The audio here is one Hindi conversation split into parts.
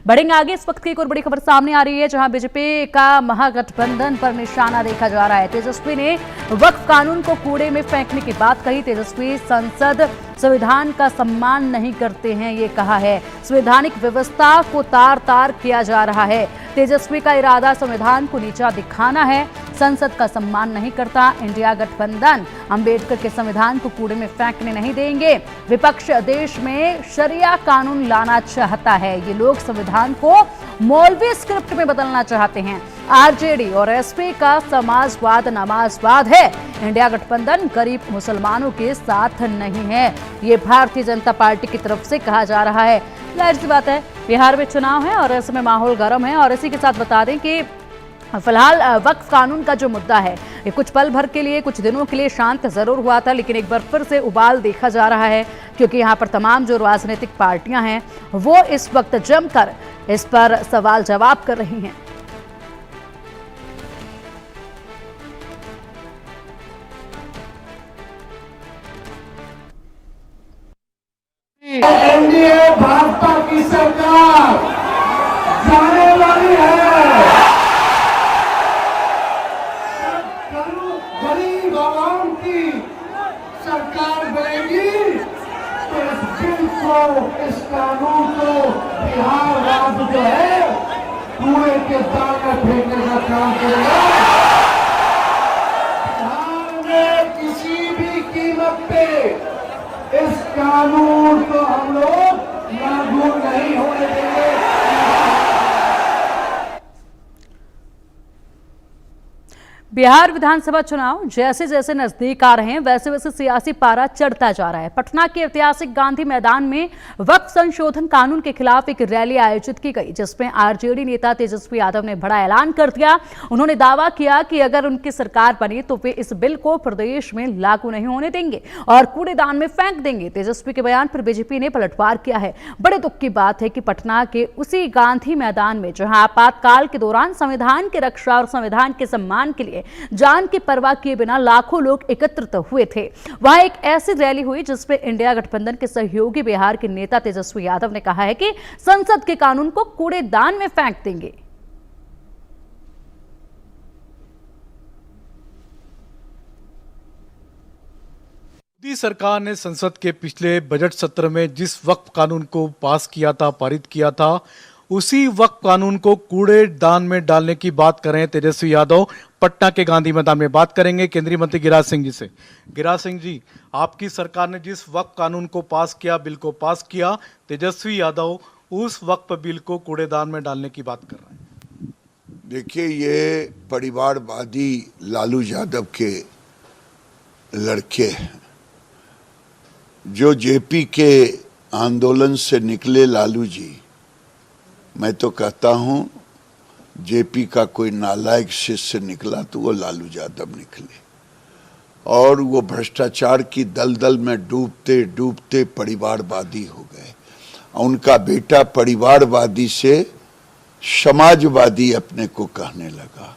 बढ़ेंगे आगे। इस वक्त की एक और बड़ी खबर सामने आ रही है, जहां बीजेपी का महागठबंधन पर निशाना देखा जा रहा है। तेजस्वी ने वक्फ कानून को कूड़े में फेंकने की बात कही। तेजस्वी संसद संविधान का सम्मान नहीं करते हैं, ये कहा है। संवैधानिक व्यवस्था को तार तार किया जा रहा है। तेजस्वी का इरादा संविधान को नीचा दिखाना है, संसद का सम्मान नहीं करता। इंडिया गठबंधन अंबेडकर के संविधान को कूड़े में फेंकने नहीं देंगे। विपक्ष देश में शरिया कानून लाना चाहता है। ये लोग संविधान को मौलवी स्क्रिप्ट में बदलना चाहते हैं। आरजेडी और एसपी का समाजवाद नमाजवाद है। इंडिया गठबंधन गरीब मुसलमानों के साथ नहीं है, ये भारतीय जनता पार्टी की तरफ से कहा जा रहा है। जाहिर सी बात है, बिहार में चुनाव है और ऐसे में माहौल गर्म है। और इसी के साथ बता दें कि फिलहाल वक्फ कानून का जो मुद्दा है, ये कुछ पल भर के लिए, कुछ दिनों के लिए शांत जरूर हुआ था, लेकिन एक बार फिर से उबाल देखा जा रहा है, क्योंकि यहाँ पर तमाम जो राजनीतिक पार्टियां हैं वो इस वक्त जमकर इस पर सवाल जवाब कर रही हैं। एनडीए भाजपा की सरकार जाने वाली है। गरीब आवाम की सरकार बनेगी तो इस बिल को, इस कानून को बिहार राज्य जो है कूड़े के दान में फेंकने का काम करेगा। बिहार में किसी भी कीमत पे इस कानून को हम लोग लागू नहीं होने देंगे। बिहार विधानसभा चुनाव जैसे जैसे नजदीक आ रहे हैं, वैसे वैसे सियासी पारा चढ़ता जा रहा है। पटना के ऐतिहासिक गांधी मैदान में वक्फ संशोधन कानून के खिलाफ एक रैली आयोजित की गई, जिसमें आरजेडी नेता तेजस्वी यादव ने बड़ा ऐलान कर दिया। उन्होंने दावा किया कि अगर उनकी सरकार बनी तो वे इस बिल को प्रदेश में लागू नहीं होने देंगे और कूड़ेदान में फेंक देंगे। तेजस्वी के बयान पर बीजेपी ने पलटवार किया है। बड़े दुख की बात है कि पटना के उसी गांधी मैदान में, जहां आपातकाल के दौरान संविधान की रक्षा और संविधान के सम्मान के लिए जान की परवाह किए बिना लाखों लोग एकत्रित हुए थे, वहां एक ऐसी रैली हुई जिसमें इंडिया गठबंधन के सहयोगी बिहार के नेता तेजस्वी यादव ने कहा है कि संसद के कानून को कूड़ेदान में फेंक देंगे। मोदी सरकार ने संसद के पिछले बजट सत्र में जिस वक्फ कानून को पास किया था, पारित किया था, उसी वक्फ कानून को कूड़ेदान में डालने की बात कर रहे हैं तेजस्वी यादव। पटना के गांधी मैदान में बात करेंगे केंद्रीय मंत्री गिरिराज सिंह जी से। गिरिराज सिंह जी, आपकी सरकार ने जिस वक्फ कानून को पास किया, बिल को पास किया, तेजस्वी यादव उस वक्फ बिल को कूड़ेदान में डालने की बात कर रहे हैं। देखिए, ये परिवारवादी लालू यादव के लड़के हैं, जो जेपी के आंदोलन से निकले लालू जी। मैं तो कहता हूं, जेपी का कोई नालायक शिष्य निकला तो वो लालू यादव निकले, और वो भ्रष्टाचार की दलदल में डूबते डूबते परिवारवादी हो गए। उनका बेटा परिवारवादी से समाजवादी अपने को कहने लगा,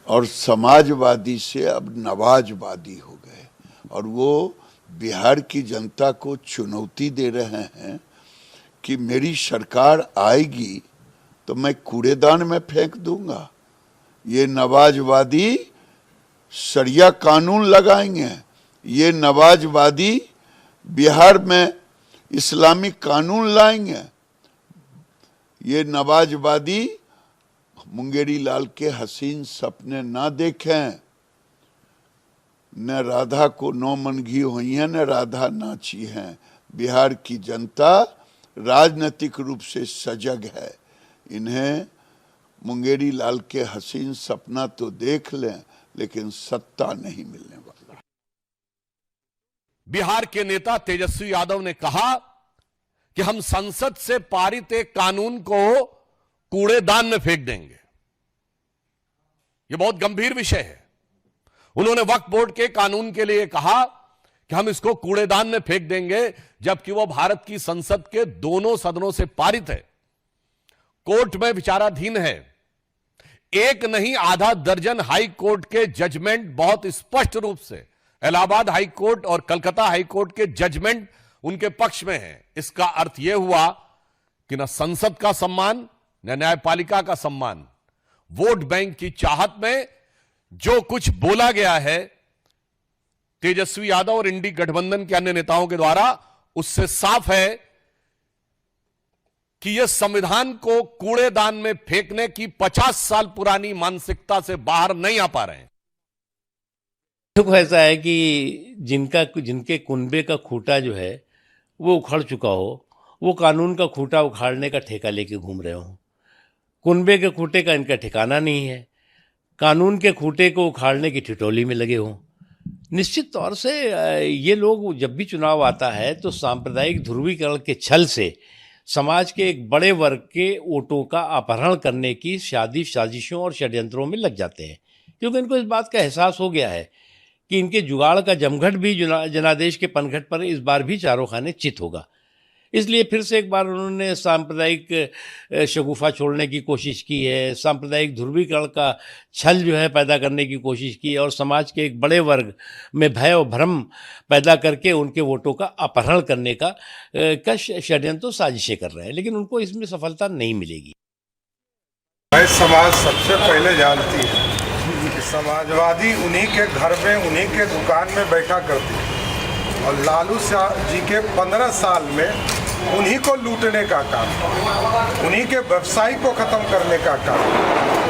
और समाजवादी से अब नवाजवादी हो गए, और वो बिहार की जनता को चुनौती दे रहे हैं कि मेरी सरकार आएगी तो मैं कूड़ेदान में फेंक दूंगा। ये नवाजवादी शरिया कानून लगाएंगे, ये नवाजवादी बिहार में इस्लामिक कानून लाएंगे, ये नवाजवादी मुंगेरी लाल के हसीन सपने ना देखें। न राधा को 9 मन घी हुई है, न राधा नाची है। बिहार की जनता राजनीतिक रूप से सजग है। इन्हें मुंगेरी लाल के हसीन सपना तो देख लें, लेकिन सत्ता नहीं मिलने वाला। बिहार के नेता तेजस्वी यादव ने कहा कि हम संसद से पारित एक कानून को कूड़ेदान में फेंक देंगे। यह बहुत गंभीर विषय है। उन्होंने वक्फ बोर्ड के कानून के लिए कहा कि हम इसको कूड़ेदान में फेंक देंगे, जबकि वह भारत की संसद के दोनों सदनों से पारित है, कोर्ट में विचाराधीन है। एक नहीं, आधा दर्जन हाई कोर्ट के जजमेंट बहुत स्पष्ट रूप से, इलाहाबाद हाई कोर्ट और कलकत्ता हाई कोर्ट के जजमेंट उनके पक्ष में है। इसका अर्थ यह हुआ कि न संसद का सम्मान न न्यायपालिका का सम्मान, वोट बैंक की चाहत में जो कुछ बोला गया है तेजस्वी यादव और इंडी गठबंधन के अन्य नेताओं के द्वारा, उससे साफ है कि यह संविधान को कूड़ेदान में फेंकने की 50 साल पुरानी मानसिकता से बाहर नहीं आ पा रहे हैं। दुख ऐसा है कि जिनके कुनबे का खूंटा जो है वो उखड़ चुका हो, वो कानून का खूंटा उखाड़ने का ठेका लेके घूम रहे हो। कुनबे के खूंटे का इनका ठिकाना नहीं है, कानून के खूंटे को उखाड़ने की ठिठोली में लगे हो। निश्चित तौर से ये लोग जब भी चुनाव आता है तो सांप्रदायिक ध्रुवीकरण के छल से समाज के एक बड़े वर्ग के वोटों का अपहरण करने की साजिशों और षड्यंत्रों में लग जाते हैं, क्योंकि इनको इस बात का एहसास हो गया है कि इनके जुगाड़ का जमघट भी जनादेश के पनघट पर इस बार भी चारों खाने चित होगा। इसलिए फिर से एक बार उन्होंने सांप्रदायिक शगुफा छोड़ने की कोशिश की है, सांप्रदायिक ध्रुवीकरण का छल जो है पैदा करने की कोशिश की है और समाज के एक बड़े वर्ग में भय और भ्रम पैदा करके उनके वोटों का अपहरण करने का षड्यंत्र साजिशें कर रहे हैं, लेकिन उनको इसमें सफलता नहीं मिलेगी। समाज सबसे पहले जानती है कि समाजवादी उन्हीं के घर में, उन्हीं के दुकान में बैठा करती है और लालू जी के 15 साल में उन्हीं को लूटने का काम, उन्हीं के व्यवसाय को खत्म करने का काम,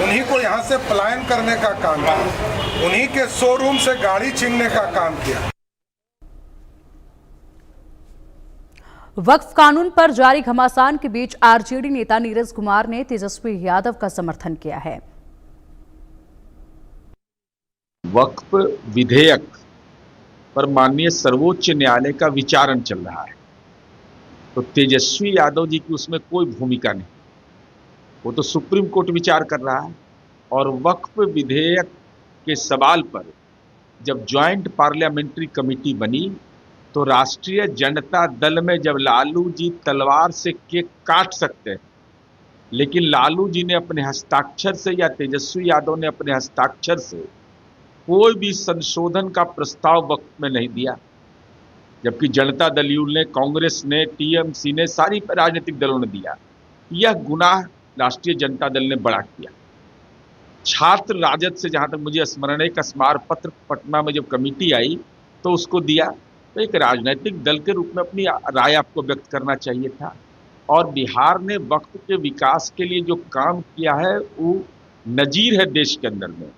उन्हीं को यहाँ से पलायन करने का काम किया, उन्हीं के शोरूम से गाड़ी छीनने का काम किया। वक्फ कानून पर जारी घमासान के बीच आरजेडी नेता नीरज कुमार ने तेजस्वी यादव का समर्थन किया है। वक्फ विधेयक पर माननीय सर्वोच्च न्यायालय का विचारण चल रहा है, तो तेजस्वी यादव जी की उसमें कोई भूमिका नहीं, वो तो सुप्रीम कोर्ट विचार कर रहा है। और वक्फ विधेयक के सवाल पर जब ज्वाइंट पार्लियामेंट्री कमेटी बनी तो राष्ट्रीय जनता दल में जब लालू जी तलवार से केक काट सकते हैं, लेकिन लालू जी ने अपने हस्ताक्षर से या तेजस्वी यादव ने अपने हस्ताक्षर से कोई भी संशोधन का प्रस्ताव वक्त में नहीं दिया, जबकि जनता दल यू ने, कांग्रेस ने, टीएमसी ने, सारी राजनीतिक दलों ने दिया। यह गुनाह राष्ट्रीय जनता दल ने बड़ा किया। छात्र राजद से जहां तक मुझे स्मरण है, एक स्मार पत्र पटना में जब कमेटी आई तो उसको दिया, तो एक राजनीतिक दल के रूप में अपनी राय आपको व्यक्त करना चाहिए था। और बिहार ने वक्फ के विकास के लिए जो काम किया है वो नजीर है देश के अंदर में।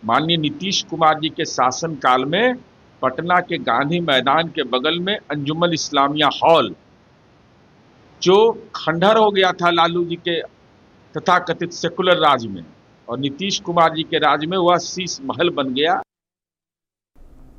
माननीय नीतीश कुमार जी के शासन काल में पटना के गांधी मैदान के बगल में अंजुमन इस्लामिया हॉल, जो खंडहर हो गया था लालू जी के तथाकथित सेकुलर राज में, और नीतीश कुमार जी के राज में वह शीश महल बन गया।